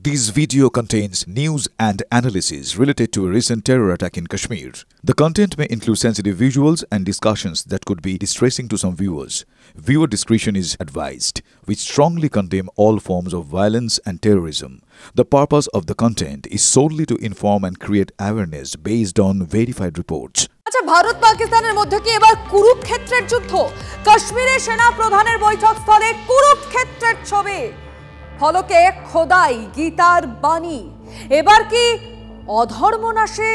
This video contains news and analysis related to a recent terror attack in Kashmir. The content may include sensitive visuals and discussions that could be distressing to some viewers. Viewer discretion is advised. We strongly condemn all forms of violence and terrorism. The purpose of the content is solely to inform and create awareness based on verified reports. আচ্ছা, ভারত পাকিস্তানের মধ্যে কি এবার কুরুক্ষেত্রের যুদ্ধ? কাশ্মীরে সেনা প্রধানের বৈঠক স্থলে কুরুক্ষেত্রের ছবি, ফলকে খোদাই গীতার বাণী। এবার কি অধর্ম নাশে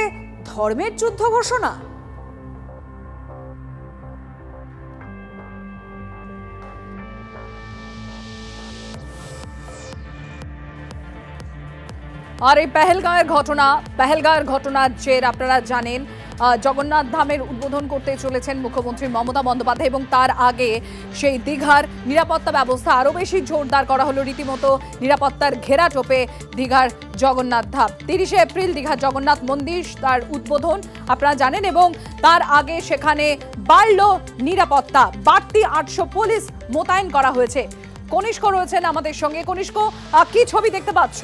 ধর্মের যুদ্ধ ঘোষণা? আর এই পেহেলগাঁওয়ের ঘটনার জের আপনারা জানেন, জগন্নাথ ধামের উদ্বোধন করতে চলেছেন মুখ্যমন্ত্রী মমতা বন্দ্যোপাধ্যায় এবং তার আগে সেই দীঘার নিরাপত্তা ব্যবস্থা আরও বেশি জোরদার করা হলো। রীতিমতো নিরাপত্তার ঘেরাটোপে দীঘার জগন্নাথ ধাম। 30শে এপ্রিল দীঘার জগন্নাথ মন্দির তার উদ্বোধন আপনারা জানেন এবং তার আগে সেখানে বাড়ল নিরাপত্তা। বাড়তি 800 পুলিশ মোতায়েন করা হয়েছে। কনিষ্ক রয়েছেন আমাদের সঙ্গে। কনিষ্ক, কি ছবি দেখতে পাচ্ছ?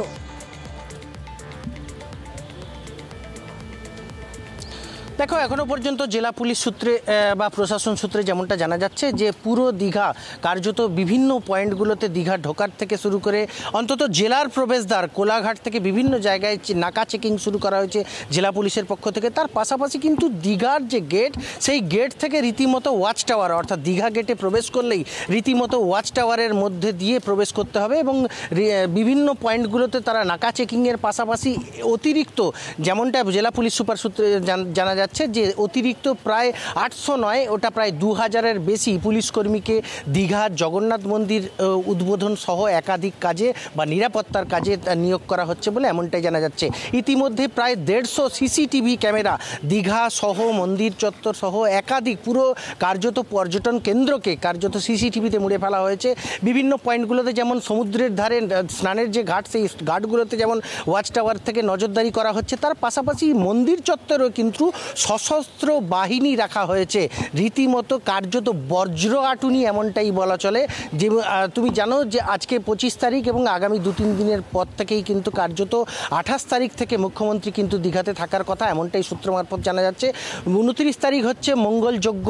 দেখো, এখনো পর্যন্ত জেলা পুলিশ সূত্রে বা প্রশাসন সূত্রে যেমনটা জানা যাচ্ছে যে পুরো দীঘা কার্যত বিভিন্ন পয়েন্টগুলোতে দীঘা ঢোকার থেকে শুরু করে অন্তত জেলার প্রবেশদ্বার কোলাঘাট থেকে বিভিন্ন জায়গায় নাকা চেকিং শুরু করা হয়েছে জেলা পুলিশের পক্ষ থেকে। তার পাশাপাশি কিন্তু দীঘার যে গেট, সেই গেট থেকে রীতিমতো ওয়াচ টাওয়ার, অর্থাৎ দীঘা গেটে প্রবেশ করলেই রীতিমতো ওয়াচ টাওয়ারের মধ্যে দিয়ে প্রবেশ করতে হবে এবং বিভিন্ন পয়েন্টগুলোতে তারা নাকা চেকিংয়ের পাশাপাশি অতিরিক্ত, যেমনটা জেলা পুলিশ সুপার সূত্রে জানা যাচ্ছে যে অতিরিক্ত প্রায় 800 নয়, ওটা প্রায় 2000-এর বেশি পুলিশ কর্মীকে দীঘার জগন্নাথ মন্দির উদ্বোধন সহ একাধিক কাজে বা নিরাপত্তার কাজে নিয়োগ করা হচ্ছে বলে এমনটাই জানা যাচ্ছে। ইতিমধ্যে প্রায় 150 সিসিটিভি ক্যামেরা দীঘা সহ মন্দির চত্বর সহ একাধিক পুরো কার্যত পর্যটন কেন্দ্রকে কার্যত সিসিটিভিতে মুড়ে ফেলা হয়েছে। বিভিন্ন পয়েন্টগুলোতে যেমন সমুদ্রের ধারে স্নানের যে ঘাট, সেই ঘাটগুলোতে যেমন ওয়াচ টাওয়ার থেকে নজরদারি করা হচ্ছে, তার পাশাপাশি মন্দির চত্বরেও কিন্তু সশস্ত্র বাহিনী রাখা হয়েছে। রীতিমতো কার্যত বজ্র আটুনি এমনটাই বলা চলে। যে তুমি জানো যে আজকে 25 তারিখ এবং আগামী 2-3 দিনের পর থেকেই কিন্তু কার্যত 28 তারিখ থেকে মুখ্যমন্ত্রী কিন্তু দীঘাতে থাকার কথা, এমনটাই সূত্র মারফত জানা যাচ্ছে। 29 তারিখ হচ্ছে মঙ্গলযজ্ঞ,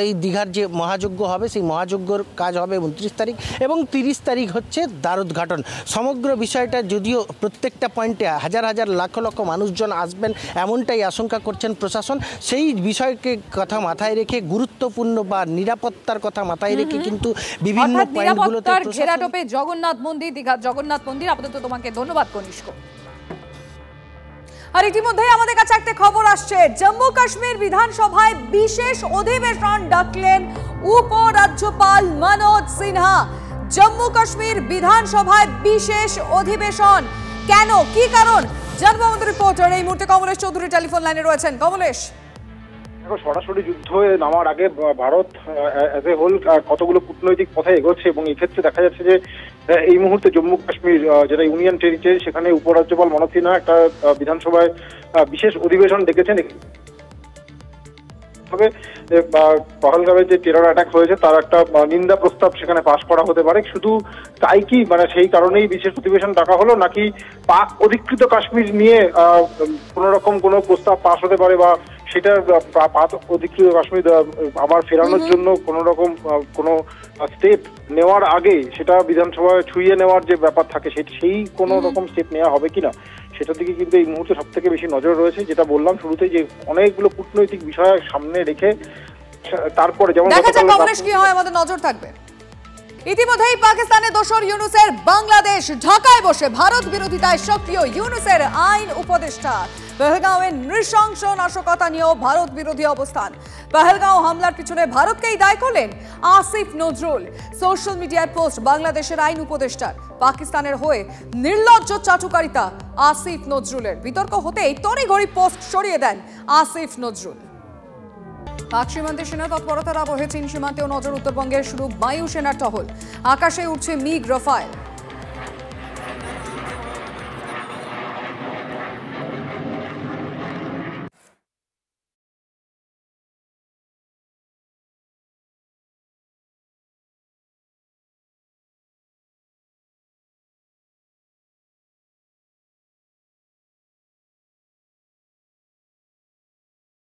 এই দীঘার যে মহাযজ্ঞ হবে সেই মহাযজ্ঞর কাজ হবে 29 তারিখ এবং 30 তারিখ হচ্ছে দ্বারোদ্ঘাটন। সমগ্র বিষয়টা যদিও প্রত্যেকটা পয়েন্টে হাজার হাজার লক্ষ লক্ষ মানুষজন আসবেন এমনটাই আশঙ্কা করছেন প্রশাসন। সেই বিষয়কে কথা মাথায় রেখে গুরুত্বপূর্ণ বা নিরাপত্তার কথা মাথায় রেখে কিন্তু বিভিন্ন পয়েন্টগুলোতে ঘেরাটোপে জগন্নাথ মন্দির, দীঘার জগন্নাথ মন্দির। আপাতত তোমাকে ধন্যবাদ কনিষ্ক। আর ইতিমধ্যেই আমাদের কাছে একটা খবর আসছে, জম্মু কাশ্মীর বিধানসভায় বিশেষ অধিবেশন ডাকলেন উপরাজ্যপাল মনোজ সিনহা। জম্মু কাশ্মীর বিধানসভায় বিশেষ অধিবেশন কেন, কি কারণ জানবো আমাদের রিপোর্টার এই মুহূর্তে কমলেশ চৌধুরী টেলিফোন লাইনে রয়েছেন। কমলেশ, সরাসরি যুদ্ধে নামার আগে ভারত অ্যাজ এ হোল কতগুলো কূটনৈতিক পথে এগোচ্ছে এবং এই ক্ষেত্রে দেখা যাচ্ছে যে এই মুহূর্তে জম্মু কাশ্মীর যেটা ইউনিয়ন টেরিটরি, সেখানে উপরাজ্যপাল মনোজ সিনহা একটা বিধানসভায় বিশেষ অধিবেশন ডেকেছেন। পহলগামে যে টেরর অ্যাটাক হয়েছে তার একটা নিন্দা প্রস্তাব সেখানে পাশ করা হতে পারে। শুধু তাই কি, মানে সেই কারণেই বিশেষ অধিবেশন ডাকা হলো, নাকি পাক অধিকৃত কাশ্মীর নিয়ে কোন রকম কোনো প্রস্তাব পাশ হতে পারে বা সেটা পাক অধিকৃত কাশ্মীর আবার ফেরানোর জন্য কোন রকম কোনো স্টেপ নেওয়ার আগে সেটা বিধানসভায় ছুঁয়ে নেওয়ার যে ব্যাপার থাকে সেই কোনো রকম স্টেপ নেওয়া হবে কিনা, সেটার দিকে কিন্তু এই মুহূর্তে সব থেকে বেশি নজর রয়েছে। যেটা বললাম শুরুতেই যে অনেকগুলো কূটনৈতিক বিষয় সামনে রেখে তারপরে যেমন কি হয় আমাদের নজর থাকবে। ইতিমধ্যেই পাকিস্তানের দোসর ইউনুসের বাংলাদেশ ঢাকায় বসে ভারত বিরোধিতায় সক্রিয় ইউনুসের আইন উপদেষ্টা। পেহেলগাঁওয়ের নৃশংস নাশকতা নিয়েও ভারত বিরোধী অবস্থান। পেহেলগাঁও হামলার পিছনে ভারতকেই দায়ী করলেন আসিফ নজরুল। সোশ্যাল মিডিয়ায় পোস্ট বাংলাদেশের আইন উপদেষ্টার। পাকিস্তানের হয়ে নির্লজ্জ চাটুকারিতা আসিফ নজরুলের। বিতর্ক হতেই তড়িঘড়ি পোস্ট সরিয়ে দেন আসিফ নজরুল। পাক সীমান্তে সেনা তৎপরতার আবহে চীন সীমান্তেও নজর। উত্তরবঙ্গের শুরু বায়ু সেনার টহল। আকাশে উঠছে মিগ রাফায়েল।